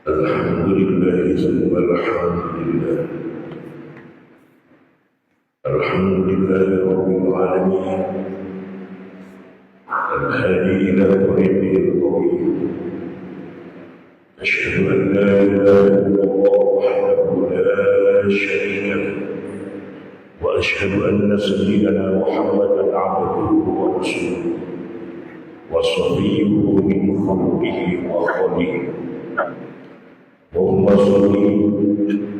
الحمد لله ثم الحمد لله. الحمد لله رب العالمين الهادي إلى طريقه القويم. أشهد أن لا إله إلا الله وحده لا شريك له، وأشهد أن سيدنا محمدا عبده ورسوله وصفيه من خلقه وخليله. اللهم صل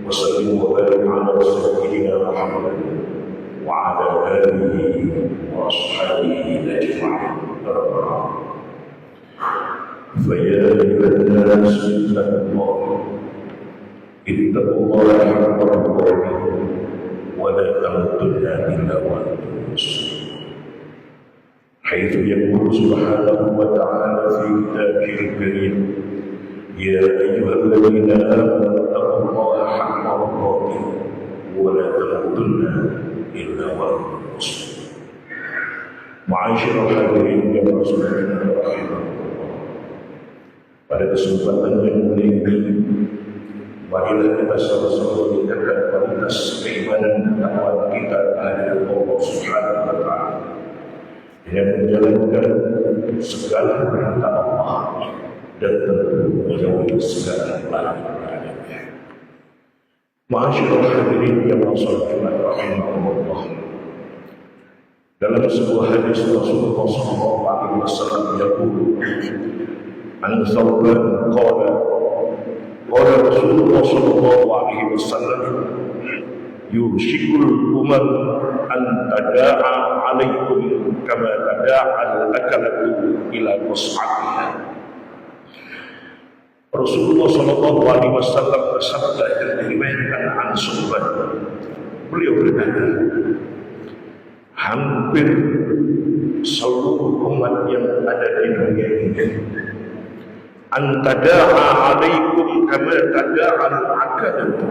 وسلم وبارك على سيدنا محمد وعلى آله وأصحابه أجمعين. فيا أيها الناس اتقوا الله حق تقاته ولا تموتن إلا وأنتم مسلمون، حيث يقول سبحانه وتعالى في كتابه الكريم: يا أيها الذين آمنوا اتقوا الله حق تقاته ولا تموتن إلا وأنتم مسلمون. معاشر الحاضرين yang rahimahullah, pada kesempatan yang mulia ini, marilah kita sama-sama meningkatkan kualitas keimanan dan takwa kita kepada Allah Subhanahu wa Ta'ala dengan menjalankan segala perintah Allah dan tentu menjauhi segala larangannya. Ma'asyiral hadirin yang rahimahullah, dalam sebuah hadis Rasulullah SAW yaqulu an Thawban qala Rasulullah SAW yushikul umam an tada'a alaikum kama tada'a al-akalatu ila qas'atiha. Rasulullah SAW bersabda dan diriwayatkan an Thawban, beliau berkata, hampir seluruh umat yang ada di dunia ini antada'a alaikum kama tada'a al-akalatu,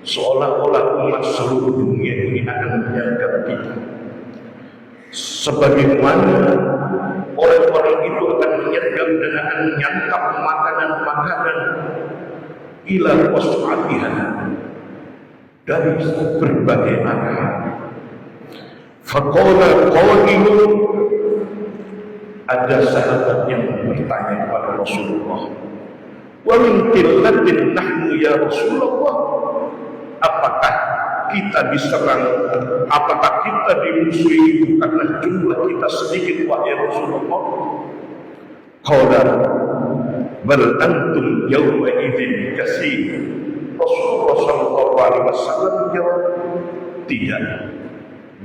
seolah-olah umat seluruh dunia ini akan menyanggap kita sebagaimana orang-orang itu akan menyergap dan akan menyantap makanan-makanan ila qas'atiha, dari berbagai makanan. Faqala qailun, ada sahabat yang bertanya kepada Rasulullah, wa min qillatin nahnu ya Rasulullah, apakah kita diserang, apakah kita dimusuhi karena jumlah kita sedikit wahai Rasulullah? Qala bal antum yawma idzin katsir. Rasulullah SAW menjawab, tidak,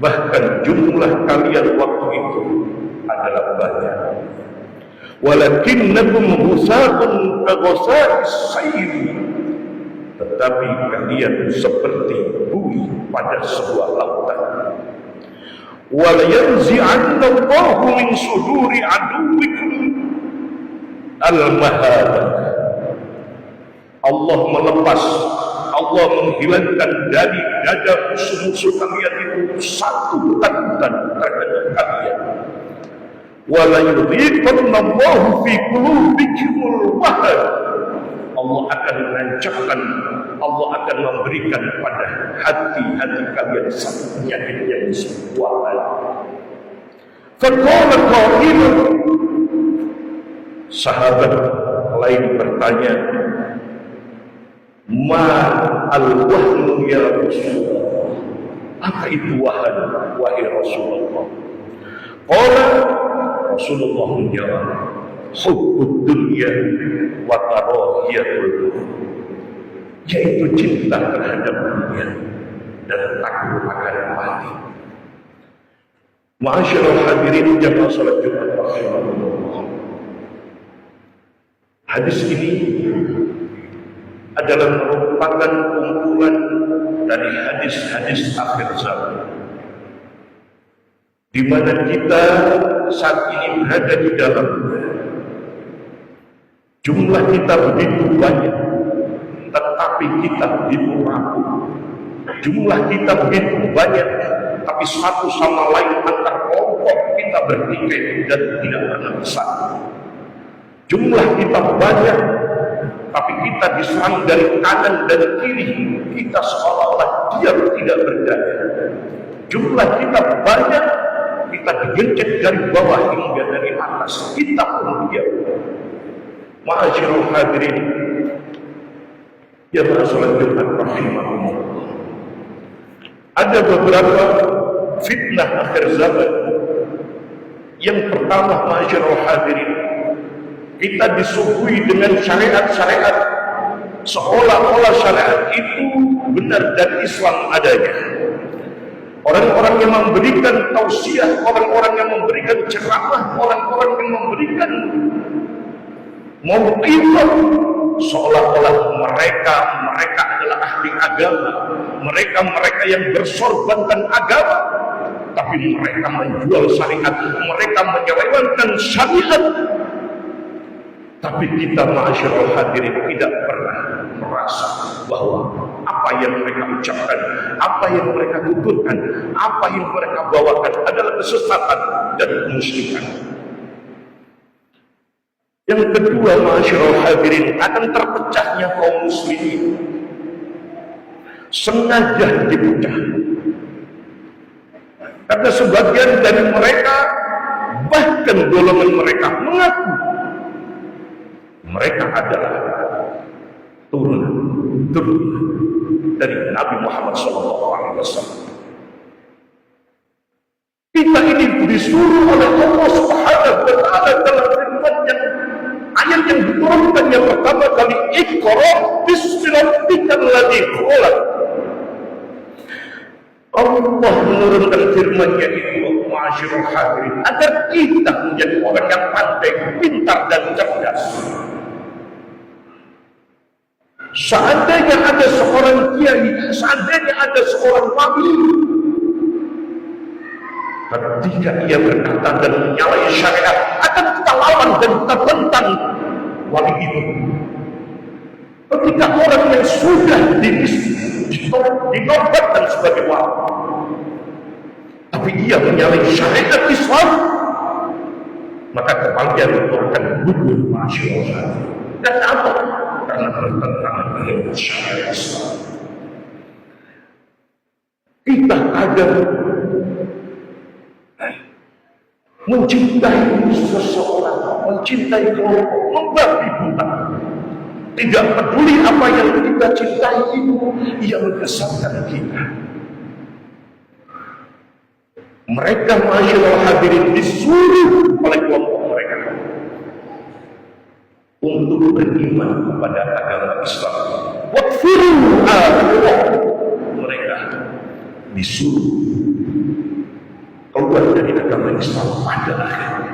bahkan jumlah kalian waktu itu adalah banyak. Walakinnakum ghusaqun kaghusaqis sayl, tetapi kalian seperti buih pada sebuah lautan. Wala yanzi'anna Allahu min suduri aduwwikum al-mahabah, Allah melepas, Allah menghilangkan dari dada musuh-musuh kalian itu satu ketakutan terhadap kalian. Wala yudhiqanna Allahu fi qulubikumul wahn, Allah akan menancapkan, Allah akan memberikan pada hati-hati kalian satu penyakit yang disebut wahn. Faqala qailun, sahabat lain bertanya, ma al-wahnu ya Rasulullah, apa itu wahn wahai Rasulullah? Qala, Rasulullah menjawab, hubbud dunya wa karahiyatul maut, yaitu cinta terhadap dunia dan takut akan mati. Ma'asyiral hadirin jamaah salat Jumat rahimahullah, hadis ini adalah merupakan kumpulan dari hadis-hadis akhir zaman, di mana kita saat ini berada di dalam. Jumlah kita begitu banyak, tetapi kita begitu rapuh. Jumlah kita begitu banyak, tapi satu sama lain antar kelompok kita bertikai dan tidak pernah bersatu. Jumlah kita banyak, tapi kita diserang dari kanan dan kiri, kita seolah-olah diam tidak berdaya. Jumlah kita banyak, kita digencet dari bawah hingga dari atas, kita pun diam. Ma'asyiral hadirin, ya masalah Jumat rahimahumullah. Ada beberapa fitnah akhir zaman. Yang pertama, ma'asyiral hadirin, kita disuguhi dengan syariat-syariat seolah-olah syariat itu benar dan Islam adanya. Orang-orang yang memberikan tausiah, orang-orang yang memberikan ceramah, orang-orang yang memberikan mau'izah, seolah-olah mereka adalah ahli agama, mereka yang bersorbankan agama, tapi mereka menjual syariat, mereka menyelewengkan syariat. Tapi kita ma'asyiral hadirin tidak pernah merasa bahwa apa yang mereka ucapkan, apa yang mereka tuturkan, apa yang mereka bawakan adalah kesesatan dan kemusyrikan. Yang kedua, ma'asyiral hadirin, akan terpecahnya kaum muslimin. Sengaja dipecah. Karena sebagian dari mereka, bahkan golongan mereka mengaku mereka adalah turunan dari Nabi Muhammad SAW. Kita ini disuruh oleh Allah Subhanahu wa Ta'ala dalam firman yang ayat yang diturunkan yang pertama kali, Iqra bismi rabbikal ladzi khalaq. Allah menurunkan firman-Nya itu, ma'asyiral hadirin, agar kita menjadi orang yang pandai, pintar dan cerdas. Seandainya ada seorang kiai, seandainya ada seorang wali, ketika ia berkata dan menyalahi syariat, akan kita lawan dan kita tentang wali itu. Ketika orang yang sudah dinobatkan sebagai wali, tapi ia menyalahi syariat Islam, maka kepalanya itu akan gugur, masyaallah. Dan apa? Karena bertentangan dengan syariat Islam. Kita ada mencintai seseorang, mencintai kelompok, membabi buta. Tidak peduli apa yang kita cintai itu yang mengesankan kita. Mereka ma'asyiral hadirin disuruh oleh kelompok mereka untuk beriman kepada agama Islam. Wakfiru Allah. Mereka disuruh keluar dari agama Islam pada akhirnya.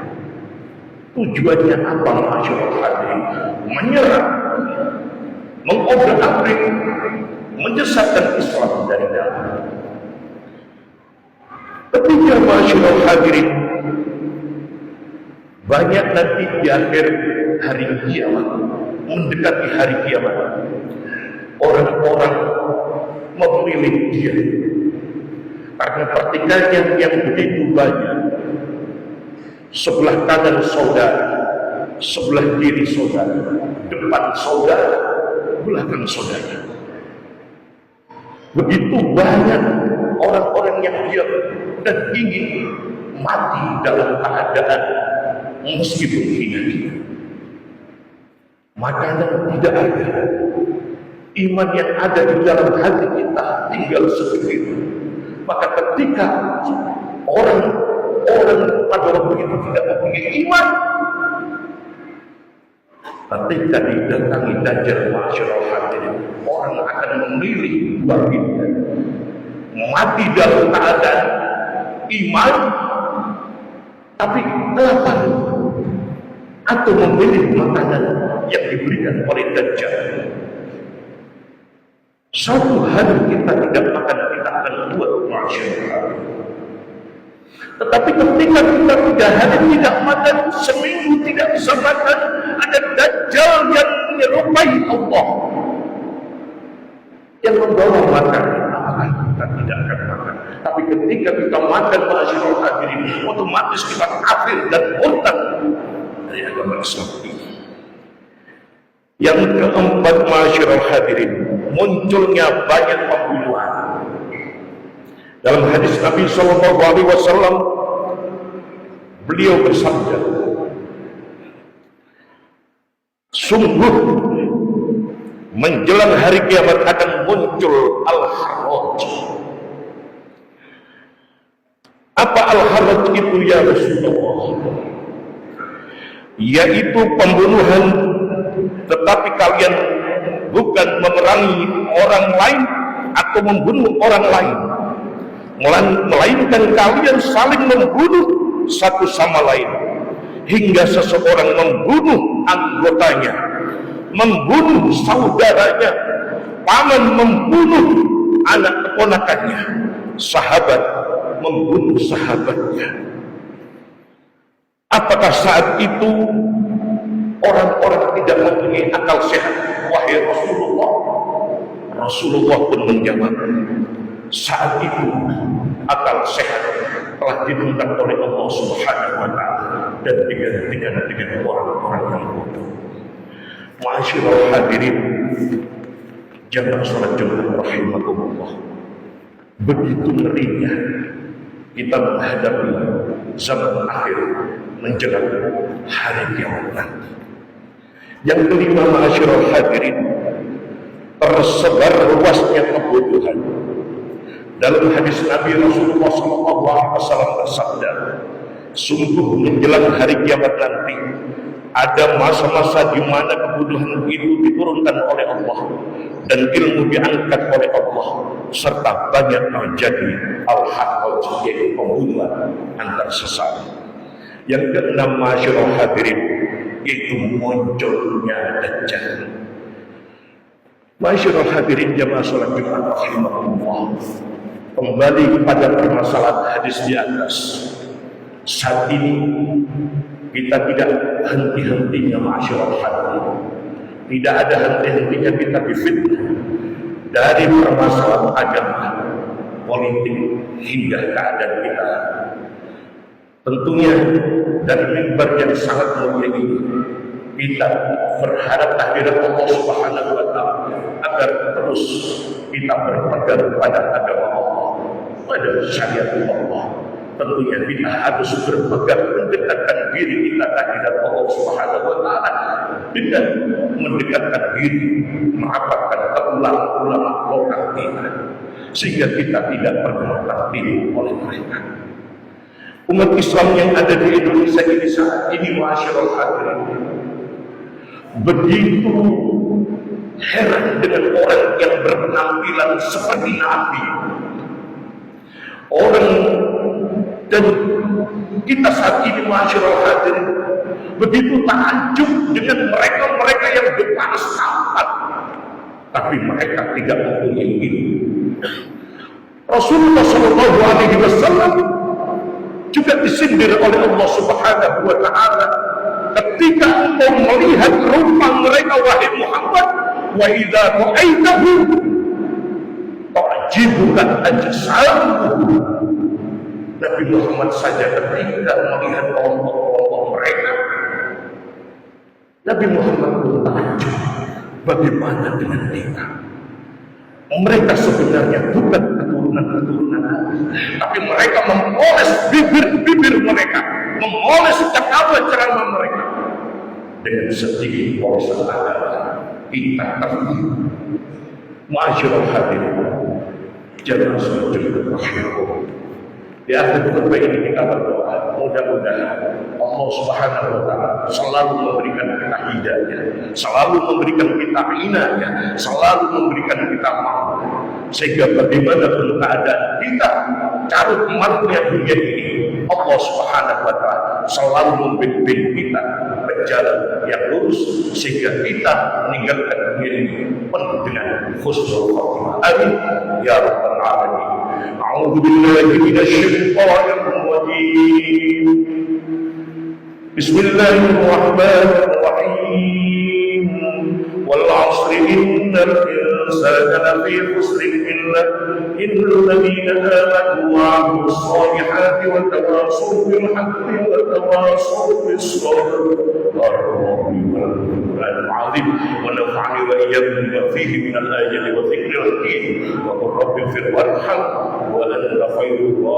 Tujuannya apa, ma'asyiral hadirin? Menyerang, mengobrak-abrik, menyesatkan Islam dari dalam. Ketika, ma'asyiral hadirin, banyak nanti di akhir hari kiamat, mendekati hari kiamat, orang-orang memilih dia karena pertikaian yang begitu banyak. Sebelah kanan saudara, sebelah kiri saudara, depan saudara, belakang saudara. Begitu banyak orang-orang yang diam dan ingin mati dalam keadaan meskipun hina. Makanan tidak ada, iman yang ada di dalam hati kita tinggal sedikit. Maka ketika orang pada waktu itu tidak mempunyai iman, ketika didatangi Dajjal, ma'asyiral hadirin, orang akan memilih dua pilihan: mati dalam keadaan iman tapi lapar, atau memilih makanan yang diberikan oleh Dajjal. Satu hari kita tidak makan, kita akan buat, ma'asyiral hadirin. Tetapi ketika kita 3 hari tidak makan, seminggu tidak bisa makan, ada Dajjal yang menyerupai Allah yang membawa makan, apakah kita tidak akan makan? Tapi ketika kita makan, ma'asyiral hadirin, otomatis kita kafir dan murtad dari agama Islam ini. Yang keempat, ma'asyiral hadirin, munculnya banyak pembunuhan. Dalam hadis Nabi Shallallahu Alaihi Wasallam, beliau bersabda, sungguh menjelang hari kiamat akan muncul al-haraj. Apa al-haraj itu ya Rasulullah? Yaitu pembunuhan, tetapi kalian bukan memerangi orang lain atau membunuh orang lain, melainkan kalian saling membunuh satu sama lain, hingga seseorang membunuh anggotanya, membunuh saudaranya, paman membunuh anak keponakannya, sahabat membunuh sahabatnya. Apakah saat itu orang-orang tidak mempunyai akal sehat? Wahai Rasulullah. Rasulullah pun menjawab, saat itu akal sehat telah diberikan oleh Allah Subhanahu wa Ta'ala dan digantikan dengan orang-orang yang bodoh. Ma'asyiral hadirin, jamaah salat Jumat rahimakumullah, begitu ngerinya kita menghadapi zaman akhir menjelang hari kiamat nanti. Yang kelima, ma'asyiral hadirin, tersebar luasnya kebodohan. Dalam hadis Nabi Rasulullah SAW bersabda, sungguh menjelang hari kiamat nanti ada masa-masa di mana kebodohan itu diturunkan oleh Allah dan ilmu diangkat oleh Allah, serta banyak terjadi al-haraj, yaitu pembunuhan antar sesama. Yang keenam, ma'asyiral hadirin, yaitu munculnya Dajjal. Ma'asyiral hadirin jamaah salat Jumat rahimahumullah, kembali kepada permasalahan hadis di atas. Saat ini kita tidak henti-hentinya ma'asyiral hadirin, tidak ada henti-hentinya kita difitnah dari permasalahan agama, politik hingga keadaan kita. Tentunya dari mimbar yang sangat mulia ini kita berharap kehadirat Allah Subhanahu wa Ta'ala agar terus kita berpegang pada agama Allah, pada syariat Allah. Tentunya kita harus berpegang mendekatkan diri kita kehadirat Allah Subhanahu wa Ta'ala dengan mendekatkan diri merapatkan ke ulama-ulama orang kita, sehingga kita tidak pernah tertipu oleh mereka. Umat Islam yang ada di Indonesia ini saat ini, ma'asyiral hadirin, begitu heran dengan orang yang berpenampilan seperti Nabi. Orang dan kita saat ini, ma'asyiral hadirin, begitu takjub dengan mereka-mereka yang berparas sahabat, tapi mereka tidak mempunyai ilmu. Rasulullah Shallallahu Alaihi Wasallam juga disindir oleh Allah Subhanahu wa Ta'ala ketika engkau melihat rupa mereka, wahai Muhammad, wa idza ra'aitahu ta'jibuka ajsamuhum. Nabi Muhammad saja ketika melihat kelompok-kelompok mereka, Nabi Muhammad pun takjub, bagaimana dengan kita? Mereka sebenarnya bukan keturunan Nabi, tapi mereka memoles bibir mereka, memoles ceramah mereka dengan sedikit polesan agama. Kita tertipu. Ma'asyiral hadirin, jamaah salat Jumat rahimakumullah, di akhir khutbah ini kita berdoa, mudah-mudahan Allah Subhanahu wa Ta'ala selalu memberikan kita hidayah, selalu memberikan kita inayah, selalu memberikan kita mampu, sehingga bagaimanapun keadaan kita, carut marutnya dunia ini, Allah Subhanahu wa Ta'ala selalu membimbing kita ke jalan yang lurus, sehingga kita meninggalkan dunia ini penuh dengan husnul khotimah. Amin ya rabbal alamin. A'udzu billahi minasyaitonir rajim. Bismillahirrahmanirrahim. Wal 'ashri innal insana lafi khusr illa الذين آمنوا وعملوا الصالحات وتواصوا بالحق وتواصوا بالصبر. القرآن العظيم. العظيم ونفعني وإياكم بما فيه من الآيات والذكر الحكيم وقل رب اغفر وارحم وأنت خير الراحمين.